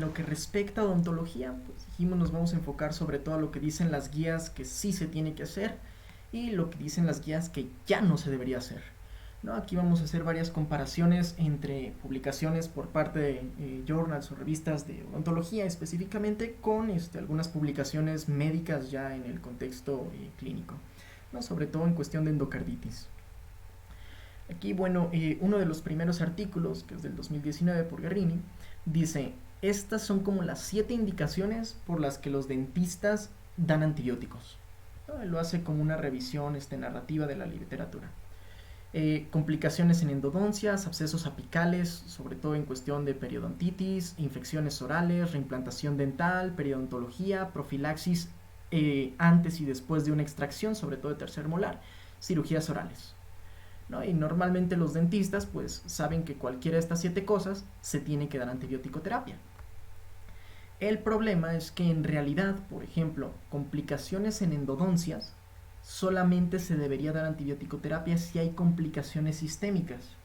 lo que respecta a odontología, pues dijimos nos vamos a enfocar sobre todo a lo que dicen las guías que sí se tiene que hacer y lo que dicen las guías que ya no se debería hacer. ¿No? Aquí vamos a hacer varias comparaciones entre publicaciones por parte de journals o revistas de odontología específicamente con algunas publicaciones médicas ya en el contexto clínico, ¿no? Sobre todo en cuestión de endocarditis. Aquí, bueno, uno de los primeros artículos, que es del 2019 por Guerrini, dice, estas son como las 7 indicaciones por las que los dentistas dan antibióticos. ¿No? Lo hace como una revisión narrativa de la literatura. Complicaciones en endodoncias, abscesos apicales, sobre todo en cuestión de periodontitis, infecciones orales, reimplantación dental, periodontología, profilaxis antes y después de una extracción, sobre todo de tercer molar, cirugías orales. ¿No? Y normalmente los dentistas pues saben que cualquiera de estas 7 cosas se tiene que dar antibiótico terapia. El problema es que en realidad, por ejemplo, complicaciones en endodoncias, solamente se debería dar antibiótico terapia si hay complicaciones sistémicas.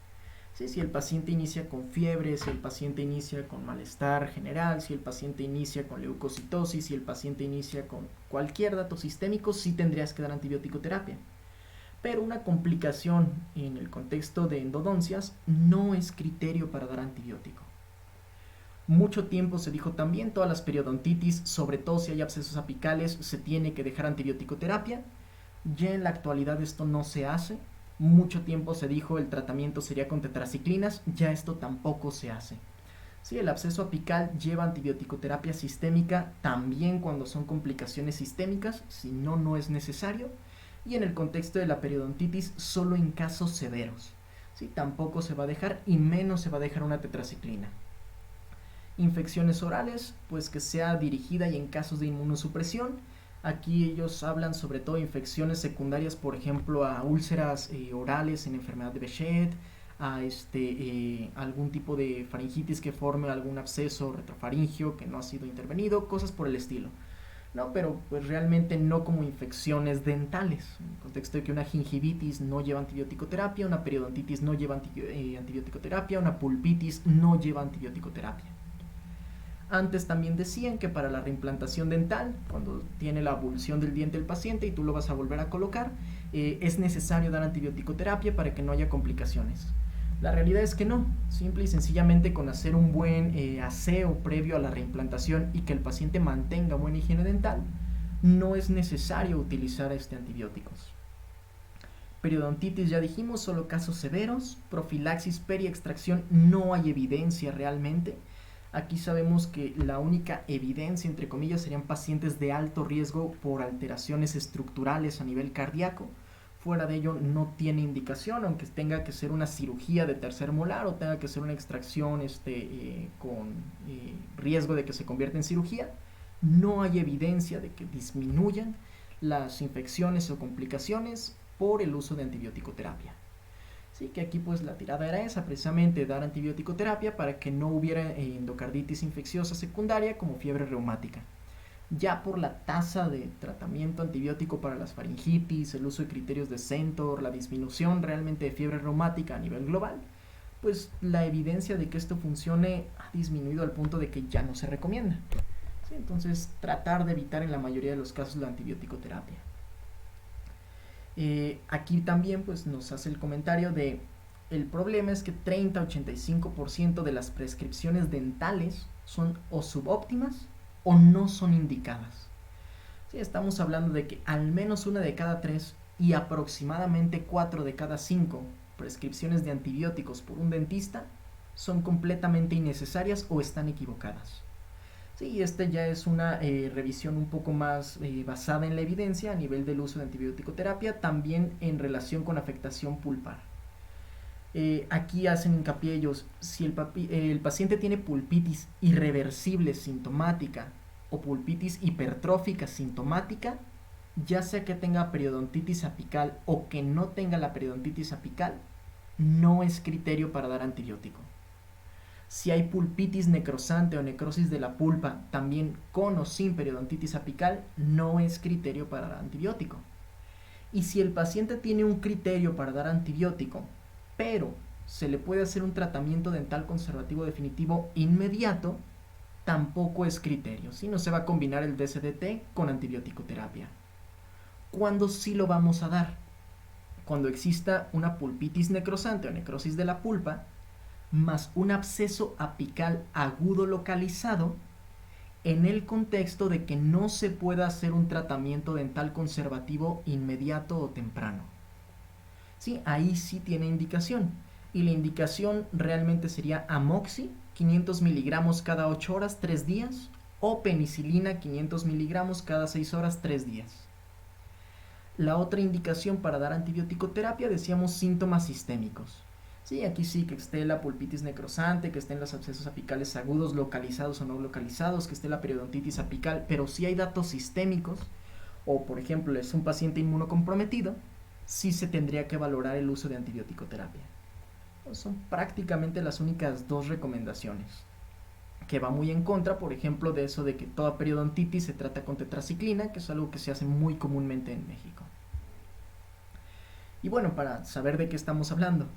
¿Sí? Si el paciente inicia con fiebre, si el paciente inicia con malestar general, si el paciente inicia con leucocitosis, si el paciente inicia con cualquier dato sistémico, sí tendrías que dar antibiótico terapia. Pero una complicación en el contexto de endodoncias no es criterio para dar antibiótico. Mucho tiempo se dijo también todas las periodontitis, sobre todo si hay abscesos apicales, se tiene que dejar antibiótico terapia. Ya en la actualidad esto no se hace. Mucho tiempo se dijo el tratamiento sería con tetraciclinas, ya esto tampoco se hace. Sí, el absceso apical lleva antibiótico terapia sistémica también cuando son complicaciones sistémicas, si no, no es necesario. Y en el contexto de la periodontitis, solo en casos severos. ¿Sí? Tampoco se va a dejar y menos se va a dejar una tetraciclina. Infecciones orales, pues que sea dirigida y en casos de inmunosupresión. Aquí ellos hablan sobre todo de infecciones secundarias, por ejemplo, a úlceras orales en enfermedad de Behçet, a algún tipo de faringitis que forme algún absceso retrofaringio que no ha sido intervenido, cosas por el estilo. ¿No? Pero pues realmente no como infecciones dentales, en el contexto de que una gingivitis no lleva antibiótico terapia, una periodontitis no lleva antibiótico terapia, una pulpitis no lleva antibiótico terapia. Antes también decían que para la reimplantación dental, cuando tiene la abulsión del diente el paciente y tú lo vas a volver a colocar, es necesario dar antibiótico terapia para que no haya complicaciones. La realidad es que no, simple y sencillamente con hacer un buen aseo previo a la reimplantación y que el paciente mantenga buena higiene dental, no es necesario utilizar antibióticos. Periodontitis ya dijimos, solo casos severos. Profilaxis periextracción no hay evidencia realmente. Aquí sabemos que la única evidencia, entre comillas, serían pacientes de alto riesgo por alteraciones estructurales a nivel cardíaco. Fuera de ello no tiene indicación, aunque tenga que ser una cirugía de tercer molar o tenga que ser una extracción con riesgo de que se convierta en cirugía. No hay evidencia de que disminuyan las infecciones o complicaciones por el uso de antibiótico terapia. Sí, que aquí pues la tirada era esa, precisamente dar antibiótico terapia para que no hubiera endocarditis infecciosa secundaria como fiebre reumática. Ya por la tasa de tratamiento antibiótico para las faringitis, el uso de criterios de Centor, la disminución realmente de fiebre reumática a nivel global, pues la evidencia de que esto funcione ha disminuido al punto de que ya no se recomienda. ¿Sí? Entonces tratar de evitar en la mayoría de los casos la antibiótico terapia. Aquí también pues nos hace el comentario de el problema es que 30-85% de las prescripciones dentales son o subóptimas o no son indicadas. Sí, estamos hablando de que al menos 1 de cada 3 y aproximadamente 4 de cada 5 prescripciones de antibióticos por un dentista son completamente innecesarias o están equivocadas. Sí, ya es una revisión un poco más basada en la evidencia a nivel del uso de antibiótico terapia, también en relación con afectación pulpar. Aquí hacen hincapié ellos, si el paciente tiene pulpitis irreversible sintomática o pulpitis hipertrófica sintomática, ya sea que tenga periodontitis apical o que no tenga la periodontitis apical, no es criterio para dar antibiótico. Si hay pulpitis necrosante o necrosis de la pulpa, también con o sin periodontitis apical, no es criterio para dar antibiótico. Y si el paciente tiene un criterio para dar antibiótico, pero se le puede hacer un tratamiento dental conservativo definitivo inmediato, tampoco es criterio, ¿sí? No se va a combinar el DSDT con antibiótico terapia. ¿Cuándo sí lo vamos a dar? Cuando exista una pulpitis necrosante o necrosis de la pulpa, más un absceso apical agudo localizado, en el contexto de que no se pueda hacer un tratamiento dental conservativo inmediato o temprano. ¿Sí? Ahí sí tiene indicación. Y la indicación realmente sería amoxi, 500 miligramos cada 8 horas, 3 días, o penicilina, 500 miligramos cada 6 horas, 3 días. La otra indicación para dar antibiótico terapia, decíamos síntomas sistémicos. Sí, aquí sí que esté la pulpitis necrosante, que estén los abscesos apicales agudos localizados o no localizados, que esté la periodontitis apical, pero si hay datos sistémicos, o por ejemplo es un paciente inmunocomprometido, sí se tendría que valorar el uso de antibiótico terapia. Son prácticamente las únicas dos recomendaciones, que va muy en contra, por ejemplo, de eso de que toda periodontitis se trata con tetraciclina, que es algo que se hace muy comúnmente en México. Y bueno, para saber de qué estamos hablando,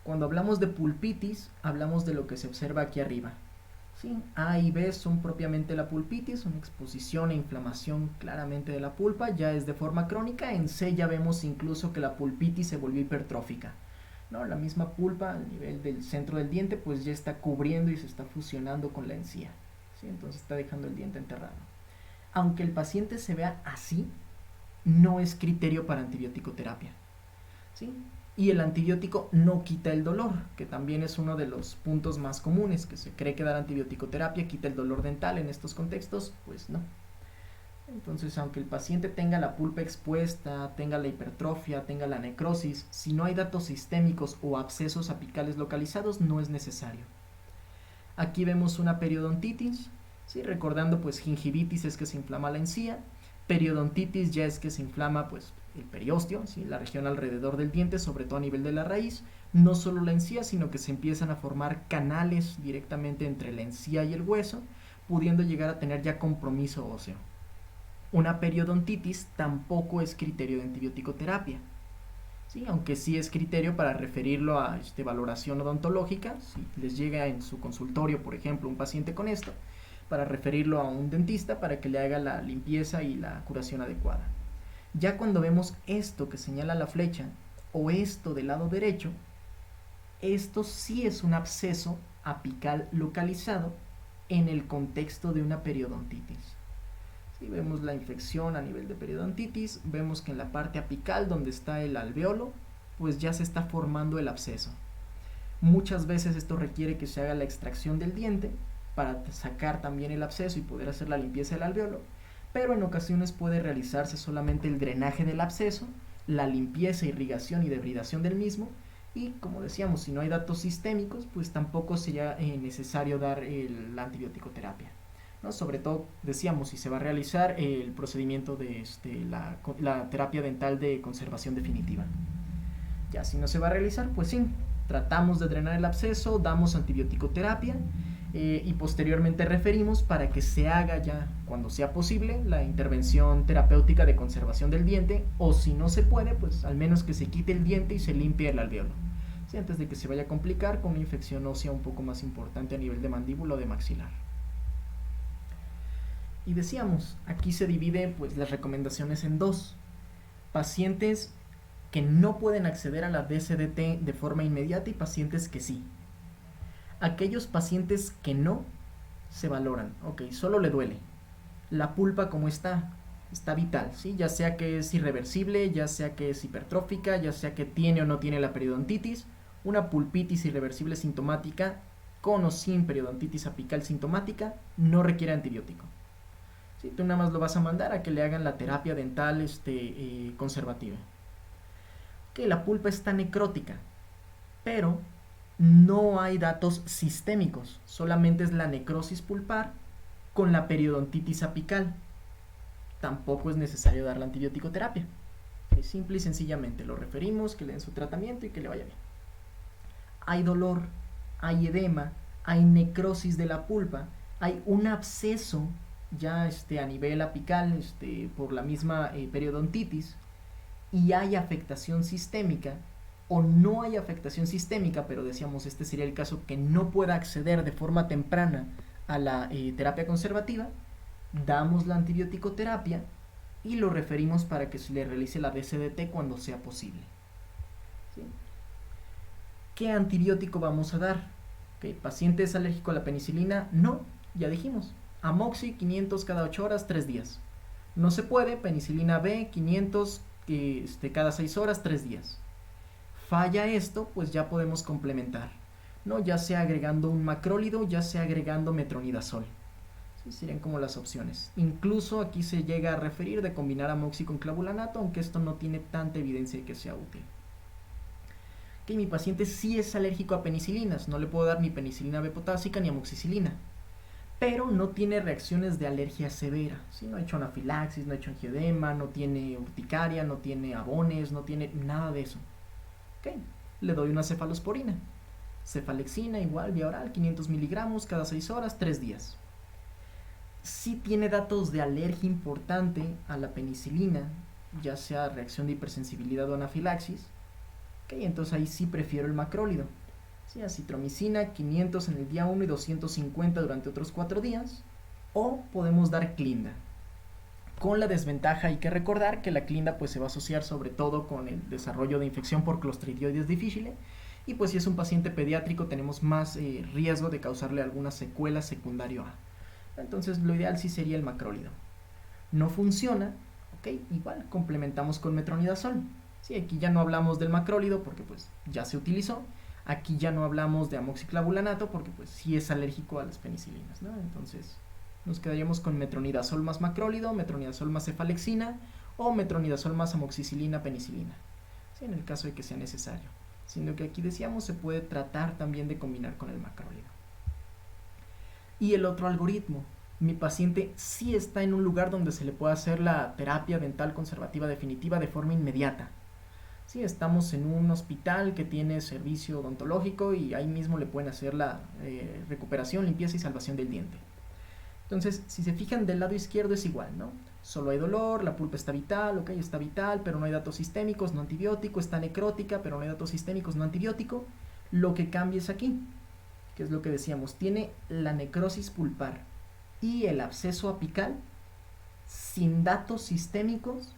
cuando hablamos de pulpitis, hablamos de lo que se observa aquí arriba. ¿Sí? A y B son propiamente la pulpitis, una exposición e inflamación claramente de la pulpa, ya es de forma crónica. En C ya vemos incluso que la pulpitis se volvió hipertrófica, ¿no? La misma pulpa a nivel del centro del diente pues ya está cubriendo y se está fusionando con la encía, ¿sí? Entonces está dejando el diente enterrado. Aunque el paciente se vea así, no es criterio para antibiótico terapia, ¿sí? Y el antibiótico no quita el dolor, que también es uno de los puntos más comunes, que se cree que dar antibiótico terapia quita el dolor dental en estos contextos, pues no. Entonces, aunque el paciente tenga la pulpa expuesta, tenga la hipertrofia, tenga la necrosis, si no hay datos sistémicos o abscesos apicales localizados, no es necesario. Aquí vemos una periodontitis, ¿sí? Recordando pues gingivitis es que se inflama la encía, periodontitis ya es que se inflama pues el periósteo, ¿sí? La región alrededor del diente, sobre todo a nivel de la raíz, no solo la encía, sino que se empiezan a formar canales directamente entre la encía y el hueso, pudiendo llegar a tener ya compromiso óseo. Una periodontitis tampoco es criterio de antibiótico terapia, ¿sí? Aunque sí es criterio para referirlo a valoración odontológica, si les llega en su consultorio, por ejemplo, un paciente con esto, para referirlo a un dentista para que le haga la limpieza y la curación adecuada. Ya cuando vemos esto que señala la flecha o esto del lado derecho, esto sí es un absceso apical localizado en el contexto de una periodontitis. Si vemos la infección a nivel de periodontitis, vemos que en la parte apical donde está el alveolo, pues ya se está formando el absceso. Muchas veces esto requiere que se haga la extracción del diente para sacar también el absceso y poder hacer la limpieza del alveolo, pero en ocasiones puede realizarse solamente el drenaje del absceso, la limpieza, irrigación y debridación del mismo, y como decíamos, si no hay datos sistémicos, pues tampoco sería necesario dar la antibiótico terapia, ¿no? Sobre todo, decíamos, si se va a realizar el procedimiento de la terapia dental de conservación definitiva. Ya si no se va a realizar, pues sí, tratamos de drenar el absceso, damos antibiótico terapia, y posteriormente referimos para que se haga ya, cuando sea posible, la intervención terapéutica de conservación del diente, o si no se puede, pues al menos que se quite el diente y se limpie el alveolo, ¿sí? Antes de que se vaya a complicar con una infección ósea un poco más importante a nivel de mandíbula o de maxilar. Y decíamos, aquí se divide pues las recomendaciones en dos: pacientes que no pueden acceder a la DSDT de forma inmediata y pacientes que sí. Aquellos pacientes que no, se valoran, ok, solo le duele. La pulpa como está vital, ¿sí? Ya sea que es irreversible, ya sea que es hipertrófica, ya sea que tiene o no tiene la periodontitis. Una pulpitis irreversible sintomática, con o sin periodontitis apical sintomática, no requiere antibiótico, ¿sí? Tú nada más lo vas a mandar a que le hagan la terapia dental conservativa. Que la pulpa está necrótica, pero no hay datos sistémicos, solamente es la necrosis pulpar con la periodontitis apical. Tampoco es necesario dar la antibiótico terapia. Simple y sencillamente lo referimos, que le den su tratamiento y que le vaya bien. Hay dolor, hay edema, hay necrosis de la pulpa, hay un absceso ya a nivel apical por la misma periodontitis, y hay afectación sistémica, o no hay afectación sistémica, pero decíamos este sería el caso que no pueda acceder de forma temprana a la terapia conservativa, damos la antibiótico-terapia y lo referimos para que se le realice la DCDT cuando sea posible. ¿Sí? ¿Qué antibiótico vamos a dar? ¿Okay? ¿Paciente es alérgico a la penicilina? No, ya dijimos. Amoxi 500 cada 8 horas, 3 días. No se puede, penicilina B 500 cada 6 horas, 3 días. Falla esto, pues ya podemos complementar, ¿no? Ya sea agregando un macrólido, ya sea agregando metronidazol. ¿Sí? Serían como las opciones. Incluso aquí se llega a referir de combinar amoxi con clavulanato, aunque esto no tiene tanta evidencia de que sea útil. Que mi paciente sí es alérgico a penicilinas, no le puedo dar ni penicilina B potásica ni amoxicilina, pero no tiene reacciones de alergia severa, ¿sí? No ha hecho anafilaxis, no ha hecho angiodema, no tiene urticaria, no tiene abones, no tiene nada de eso. ¿Okay? Le doy una cefalosporina, cefalexina igual, vía oral, 500 miligramos cada 6 horas, 3 días. Si tiene datos de alergia importante a la penicilina, ya sea reacción de hipersensibilidad o anafilaxis, okay, entonces ahí sí prefiero el macrólido. ¿Sí? Acitromicina 500 en el día 1 y 250 durante otros 4 días. O podemos dar clinda. Con la desventaja hay que recordar que la clinda pues se va a asociar sobre todo con el desarrollo de infección por Clostridioides difficile. Y pues si es un paciente pediátrico tenemos más riesgo de causarle alguna secuela secundaria A. Entonces lo ideal sí sería el macrólido. No funciona, ok, igual complementamos con metronidazol. Sí, aquí ya no hablamos del macrólido porque pues ya se utilizó. Aquí ya no hablamos de amoxiclavulanato porque pues sí es alérgico a las penicilinas, ¿no? Entonces nos quedaríamos con metronidazol más macrólido, metronidazol más cefalexina o metronidazol más amoxicilina penicilina, ¿sí? En el caso de que sea necesario. Sino que aquí decíamos se puede tratar también de combinar con el macrólido. Y el otro algoritmo, mi paciente sí está en un lugar donde se le puede hacer la terapia dental conservativa definitiva de forma inmediata. Sí, estamos en un hospital que tiene servicio odontológico y ahí mismo le pueden hacer la recuperación, limpieza y salvación del diente. Entonces, si se fijan del lado izquierdo es igual, ¿no? Solo hay dolor, la pulpa está vital, ok, está vital, pero no hay datos sistémicos, no antibiótico, está necrótica, pero no hay datos sistémicos, no antibiótico. Lo que cambia es aquí, que es lo que decíamos, tiene la necrosis pulpar y el absceso apical sin datos sistémicos,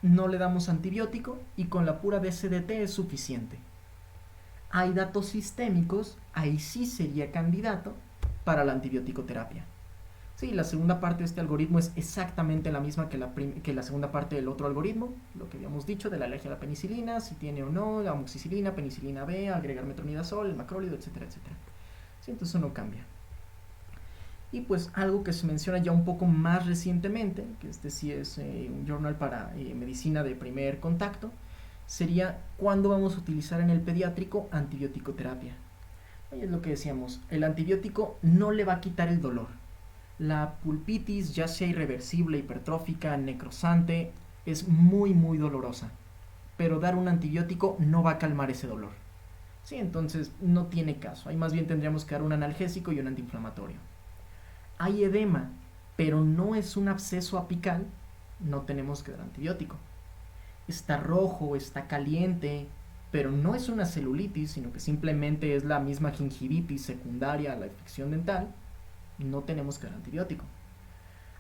no le damos antibiótico y con la pura DCDT es suficiente. Hay datos sistémicos, ahí sí sería candidato para la antibiótico-terapia. Sí, la segunda parte de este algoritmo es exactamente la misma que la segunda parte del otro algoritmo, lo que habíamos dicho de la alergia a la penicilina, si tiene o no, la amoxicilina, penicilina B, agregar metronidazol, el macrólido, etcétera, etcétera. Sí, entonces eso no cambia. Y pues algo que se menciona ya un poco más recientemente, que este sí es un journal para medicina de primer contacto, sería cuándo vamos a utilizar en el pediátrico antibiótico-terapia. Y es lo que decíamos, el antibiótico no le va a quitar el dolor. La pulpitis, ya sea irreversible, hipertrófica, necrosante, es muy muy dolorosa, pero dar un antibiótico no va a calmar ese dolor. Sí, entonces no tiene caso, ahí más bien tendríamos que dar un analgésico y un antiinflamatorio. Hay edema, pero no es un absceso apical, no tenemos que dar antibiótico. Está rojo, está caliente, pero no es una celulitis, sino que simplemente es la misma gingivitis secundaria a la infección dental, no tenemos que dar antibiótico.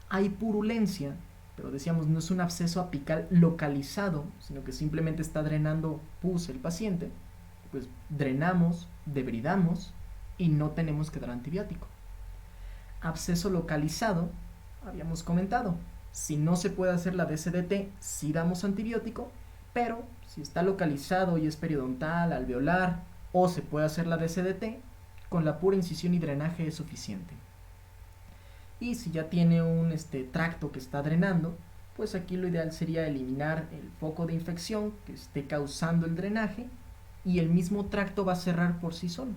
Hay purulencia, pero decíamos no es un absceso apical localizado, sino que simplemente está drenando pus el paciente, pues drenamos, debridamos y no tenemos que dar antibiótico. Absceso localizado, habíamos comentado, si no se puede hacer la DCDT, sí damos antibiótico, pero si está localizado y es periodontal, alveolar, o se puede hacer la DCDT, con la pura incisión y drenaje es suficiente. Y si ya tiene un tracto que está drenando, pues aquí lo ideal sería eliminar el foco de infección que esté causando el drenaje y el mismo tracto va a cerrar por sí solo.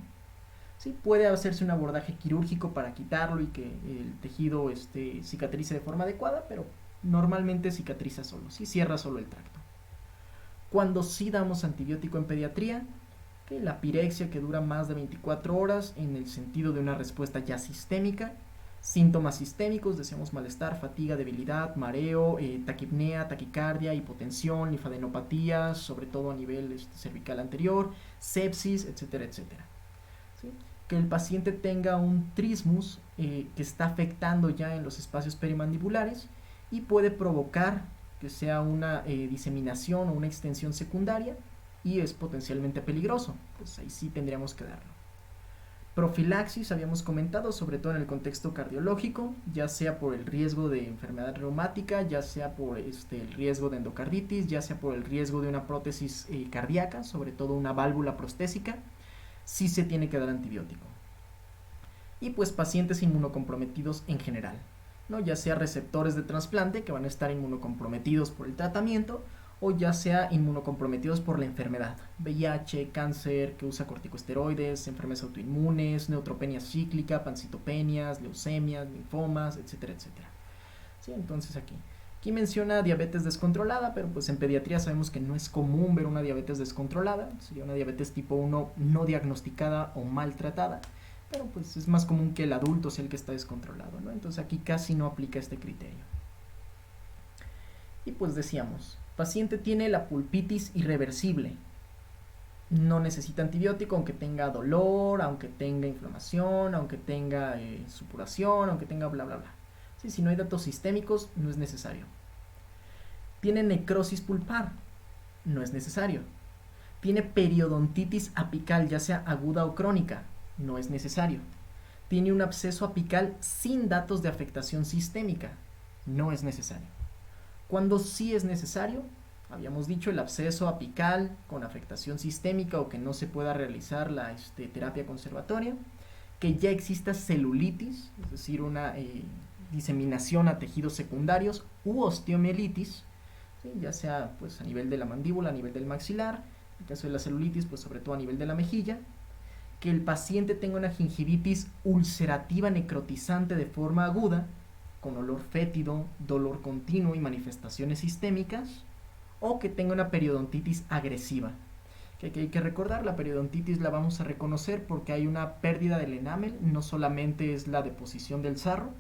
¿Sí? Puede hacerse un abordaje quirúrgico para quitarlo y que el tejido cicatrice de forma adecuada, pero normalmente cicatriza solo, ¿sí? Cierra solo el tracto. Cuando sí damos antibiótico en pediatría, ¿okay? La pirexia que dura más de 24 horas en el sentido de una respuesta ya sistémica, síntomas sistémicos, decíamos malestar, fatiga, debilidad, mareo, taquipnea, taquicardia, hipotensión, linfadenopatías, sobre todo a nivel cervical anterior, sepsis, etcétera, etcétera. ¿Sí? que el paciente tenga un trismus que está afectando ya en los espacios perimandibulares y puede provocar que sea una diseminación o una extensión secundaria y es potencialmente peligroso. Pues ahí sí tendríamos que darlo. Profilaxis habíamos comentado, sobre todo en el contexto cardiológico, ya sea por el riesgo de enfermedad reumática, ya sea por el riesgo de endocarditis, ya sea por el riesgo de una prótesis cardíaca, sobre todo una válvula prostésica, sí se tiene que dar antibiótico. Y pues pacientes inmunocomprometidos en general, ¿no? Ya sea receptores de trasplante que van a estar inmunocomprometidos por el tratamiento, o ya sea inmunocomprometidos por la enfermedad, VIH, cáncer, que usa corticosteroides, enfermedades autoinmunes, neutropenia cíclica, pancitopenias, leucemias, linfomas, etcétera, etcétera. ¿Sí? Entonces aquí menciona diabetes descontrolada, pero pues en pediatría sabemos que no es común ver una diabetes descontrolada, sería una diabetes tipo 1 no diagnosticada o maltratada, pero pues es más común que el adulto sea el que está descontrolado, ¿no? Entonces aquí casi no aplica este criterio. Y pues decíamos, paciente tiene la pulpitis irreversible, no necesita antibiótico aunque tenga dolor, aunque tenga inflamación, aunque tenga supuración, aunque tenga bla bla bla. Sí, si no hay datos sistémicos no es necesario. Tiene necrosis pulpar, no es necesario. Tiene periodontitis apical, ya sea aguda o crónica, no es necesario. Tiene un absceso apical sin datos de afectación sistémica, no es necesario. Cuando sí es necesario, habíamos dicho el absceso apical con afectación sistémica o que no se pueda realizar la terapia conservatoria, que ya exista celulitis, es decir, una diseminación a tejidos secundarios u osteomielitis, ¿sí? Ya sea pues a nivel de la mandíbula, a nivel del maxilar, en el caso de la celulitis pues sobre todo a nivel de la mejilla, que el paciente tenga una gingivitis ulcerativa necrotizante de forma aguda, con olor fétido, dolor continuo y manifestaciones sistémicas, o que tenga una periodontitis agresiva. Que hay que recordar, la periodontitis la vamos a reconocer porque hay una pérdida del enamel, no solamente es la deposición del sarro,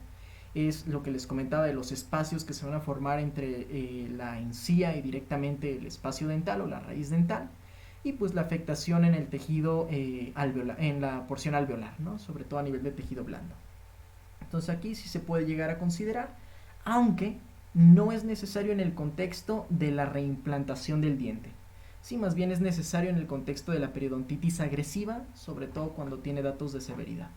es lo que les comentaba de los espacios que se van a formar entre la encía y directamente el espacio dental o la raíz dental, y pues la afectación en el tejido alveolar, en la porción alveolar, ¿no? Sobre todo a nivel de tejido blando. Entonces aquí sí se puede llegar a considerar, aunque no es necesario en el contexto de la reimplantación del diente. Sí, más bien es necesario en el contexto de la periodontitis agresiva, sobre todo cuando tiene datos de severidad.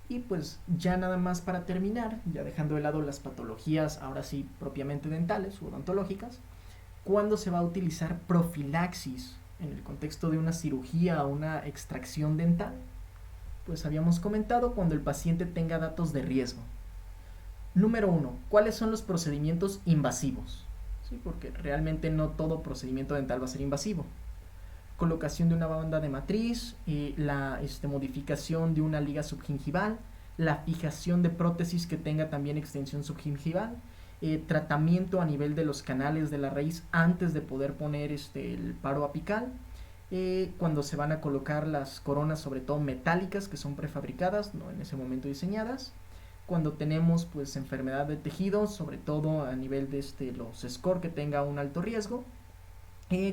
Y pues ya nada más para terminar, ya dejando de lado las patologías ahora sí propiamente dentales u odontológicas, ¿cuándo se va a utilizar profilaxis en el contexto de una cirugía o una extracción dental? Pues habíamos comentado cuando el paciente tenga datos de riesgo. Número 1, ¿cuáles son los procedimientos invasivos? Sí, porque realmente no todo procedimiento dental va a ser invasivo. Colocación de una banda de matriz, la modificación de una liga subgingival, la fijación de prótesis que tenga también extensión subgingival, tratamiento a nivel de los canales de la raíz antes de poder poner el paro apical, cuando se van a colocar las coronas, sobre todo metálicas, que son prefabricadas, no en ese momento diseñadas, cuando tenemos pues enfermedad de tejidos, sobre todo a nivel de los SCOR que tenga un alto riesgo,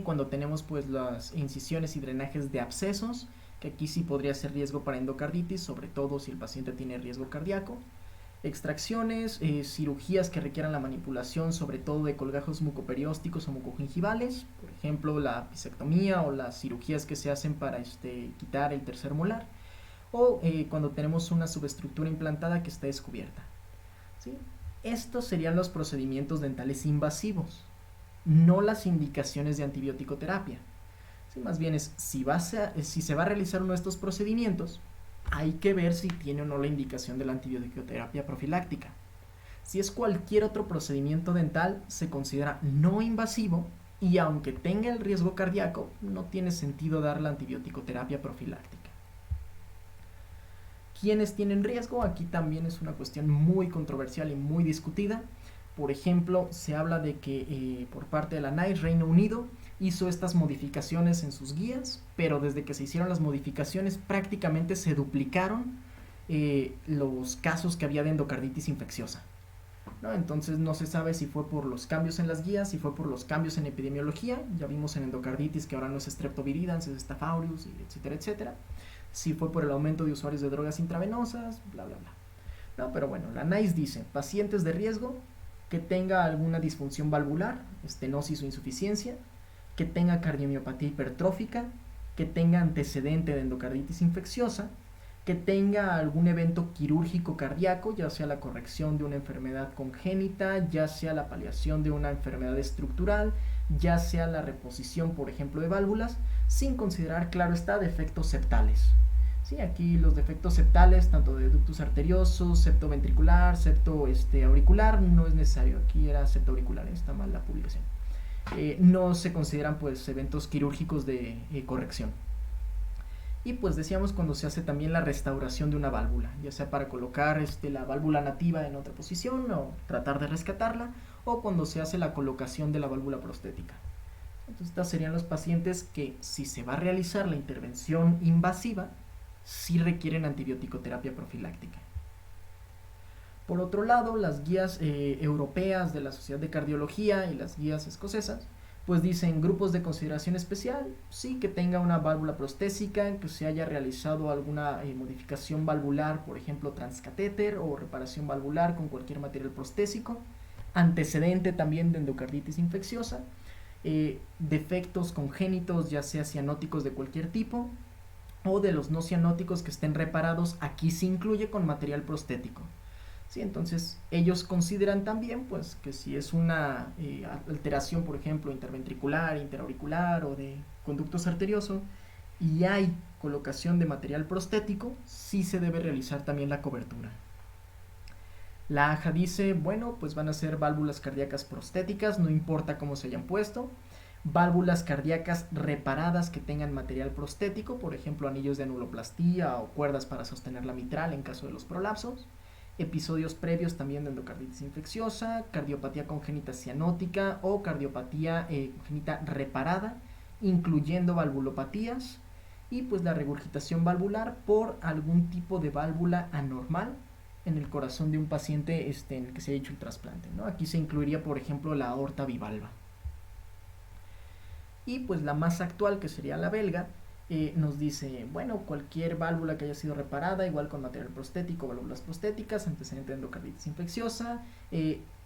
cuando tenemos pues las incisiones y drenajes de abscesos, que aquí sí podría ser riesgo para endocarditis, sobre todo si el paciente tiene riesgo cardíaco, extracciones, cirugías que requieran la manipulación sobre todo de colgajos mucoperiósticos o mucogingivales, por ejemplo la pisectomía o las cirugías que se hacen para quitar el tercer molar, o cuando tenemos una subestructura implantada que está descubierta, ¿sí? Estos serían los procedimientos dentales invasivos, no las indicaciones de antibiótico-terapia. ¿Sí? Más bien es si se va a realizar uno de estos procedimientos, hay que ver si tiene o no la indicación de la antibiótico-terapia profiláctica. Si es cualquier otro procedimiento dental, se considera no invasivo y aunque tenga el riesgo cardíaco, no tiene sentido dar la antibiótico-terapia profiláctica. ¿Quiénes tienen riesgo? Aquí también es una cuestión muy controversial y muy discutida. Por ejemplo, se habla de que por parte de la NICE, Reino Unido, hizo estas modificaciones en sus guías, pero desde que se hicieron las modificaciones prácticamente se duplicaron los casos que había de endocarditis infecciosa, ¿no? Entonces no se sabe si fue por los cambios en las guías, si fue por los cambios en epidemiología. Ya vimos en endocarditis que ahora no es streptoviridans, es Staph aureus, etcétera, etcétera. si fue por el aumento de usuarios de drogas intravenosas, bla, bla, bla. No, pero bueno, la NICE dice, pacientes de riesgo que tenga alguna disfunción valvular, estenosis o insuficiencia, que tenga cardiomiopatía hipertrófica, que tenga antecedente de endocarditis infecciosa, que tenga algún evento quirúrgico cardíaco, ya sea la corrección de una enfermedad congénita, ya sea la paliación de una enfermedad estructural, ya sea la reposición, por ejemplo, de válvulas, sin considerar, claro está, defectos septales. Sí, aquí los defectos septales, tanto de ductus arterioso, septo ventricular, septo auricular, no es necesario. Aquí era septo auricular, está mal la publicación. No se consideran pues eventos quirúrgicos de corrección. Y pues decíamos cuando se hace también la restauración de una válvula, ya sea para colocar la válvula nativa en otra posición o tratar de rescatarla, o cuando se hace la colocación de la válvula prostética. Entonces estas serían los pacientes que, si se va a realizar la intervención invasiva, sí requieren antibiótico-terapia profiláctica. Por otro lado, las guías europeas de la Sociedad de Cardiología y las guías escocesas pues dicen grupos de consideración especial, sí, que tenga una válvula prostésica, que se haya realizado alguna modificación valvular, por ejemplo transcatéter o reparación valvular con cualquier material prostésico, antecedente también de endocarditis infecciosa, defectos congénitos, ya sea cianóticos de cualquier tipo, o de los no cianóticos que estén reparados, aquí se incluye con material prostético. Sí, entonces ellos consideran también pues que si es una alteración, por ejemplo, interventricular, interauricular o de conductos arterioso y hay colocación de material prostético, sí se debe realizar también la cobertura. La AJA dice, bueno, pues van a ser válvulas cardíacas prostéticas, no importa cómo se hayan puesto, válvulas cardíacas reparadas que tengan material prostético, por ejemplo, anillos de anuloplastía o cuerdas para sostener la mitral en caso de los prolapsos, episodios previos también de endocarditis infecciosa, cardiopatía congénita cianótica o cardiopatía congénita reparada, incluyendo valvulopatías, y pues la regurgitación valvular por algún tipo de válvula anormal en el corazón de un paciente en el que se haya hecho el trasplante, ¿no? Aquí se incluiría, por ejemplo, la aorta bivalva. Y pues la más actual, que sería la belga, nos dice, bueno, cualquier válvula que haya sido reparada, igual con material prostético, válvulas prostéticas, antecedente de endocarditis infecciosa,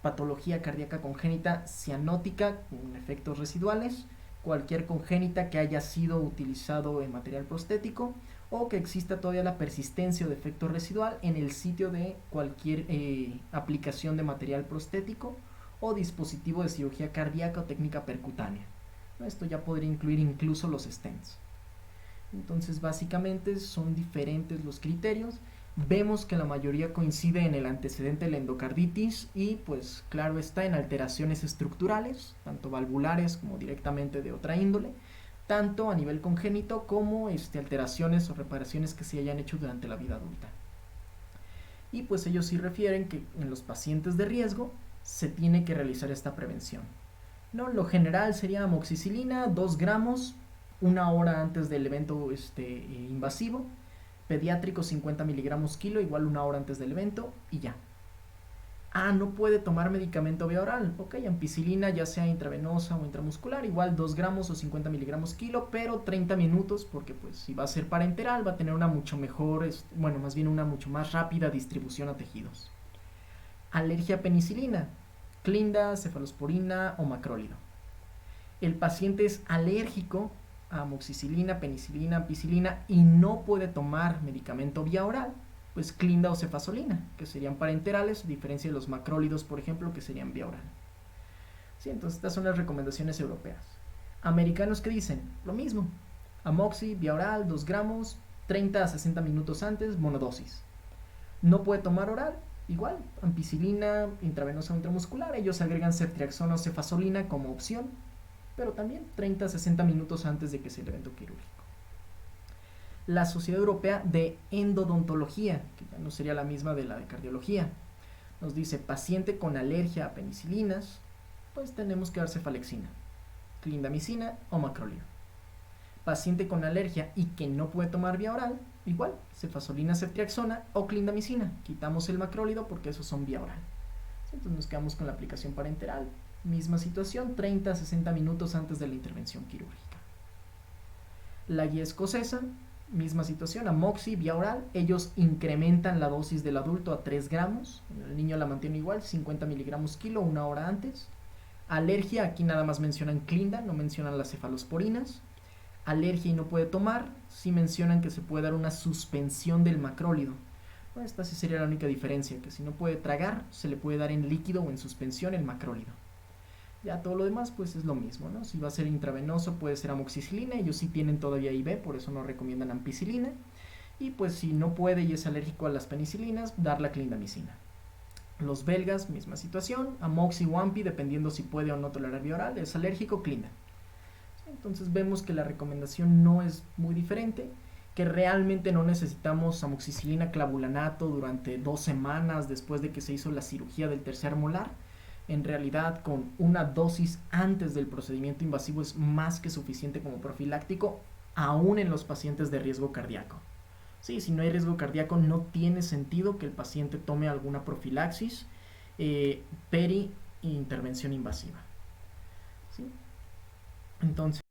patología cardíaca congénita cianótica con efectos residuales, cualquier congénita que haya sido utilizado en material prostético, o que exista todavía la persistencia o defecto residual en el sitio de cualquier aplicación de material prostético o dispositivo de cirugía cardíaca o técnica percutánea. Esto ya podría incluir incluso los stents. Entonces básicamente son diferentes los criterios. Vemos que la mayoría coincide en el antecedente de la endocarditis y pues claro está en alteraciones estructurales, tanto valvulares como directamente de otra índole, tanto a nivel congénito como alteraciones o reparaciones que se hayan hecho durante la vida adulta. Y pues ellos sí refieren que en los pacientes de riesgo se tiene que realizar esta prevención. No, lo general sería amoxicilina, 2 gramos, 1 hora antes del evento invasivo, pediátrico 50 miligramos kilo, igual 1 hora antes del evento y ya. No puede tomar medicamento vía oral, ok, ampicilina ya sea intravenosa o intramuscular, igual 2 gramos o 50 miligramos kilo, pero 30 minutos porque pues si va a ser parenteral va a tener una mucho mejor, más bien una mucho más rápida distribución a tejidos. Alergia a penicilina, clinda, cefalosporina o macrólido. El paciente es alérgico a amoxicilina, penicilina, ampicilina y no puede tomar medicamento vía oral, pues clinda o cefazolina, que serían parenterales, a diferencia de los macrólidos, por ejemplo, que serían vía oral. Sí, entonces estas son las recomendaciones europeas. Americanos, ¿qué dicen? Lo mismo. Amoxi, vía oral, 2 gramos, 30 a 60 minutos antes, monodosis. No puede tomar oral, igual, ampicilina, intravenosa o intramuscular, ellos agregan ceftriaxona o cefazolina como opción, pero también 30 a 60 minutos antes de que sea el evento quirúrgico. La Sociedad Europea de Endodontología, que ya no sería la misma de la de cardiología, nos dice paciente con alergia a penicilinas, pues tenemos que dar cefalexina, clindamicina o macrolida. Paciente con alergia y que no puede tomar vía oral, igual, cefazolina, ceftriaxona o clindamicina. Quitamos el macrólido porque esos son vía oral. Entonces nos quedamos con la aplicación parenteral. Misma situación, 30 a 60 minutos antes de la intervención quirúrgica. La guía escocesa misma situación, amoxi, vía oral, ellos incrementan la dosis del adulto a 3 gramos, el niño la mantiene igual, 50 miligramos kilo, una hora antes. Alergia, aquí nada más mencionan Clinda, no mencionan las cefalosporinas. Alergia y no puede tomar, sí mencionan que se puede dar una suspensión del macrólido. Bueno, esta sí sería la única diferencia, que si no puede tragar, se le puede dar en líquido o en suspensión el macrólido. Ya todo lo demás pues es lo mismo, ¿no? Si va a ser intravenoso puede ser amoxicilina, ellos sí tienen todavía IV, por eso no recomiendan ampicilina. Y pues si no puede y es alérgico a las penicilinas, dar la clindamicina. Los belgas, misma situación, amoxi o ampi, dependiendo si puede o no tolerar vía oral, es alérgico, clinda. Entonces vemos que la recomendación no es muy diferente, que realmente no necesitamos amoxicilina clavulanato durante 2 semanas después de que se hizo la cirugía del tercer molar. En realidad, con una dosis antes del procedimiento invasivo es más que suficiente como profiláctico, aún en los pacientes de riesgo cardíaco. Sí, si no hay riesgo cardíaco, no tiene sentido que el paciente tome alguna profilaxis peri intervención invasiva. ¿Sí? Entonces,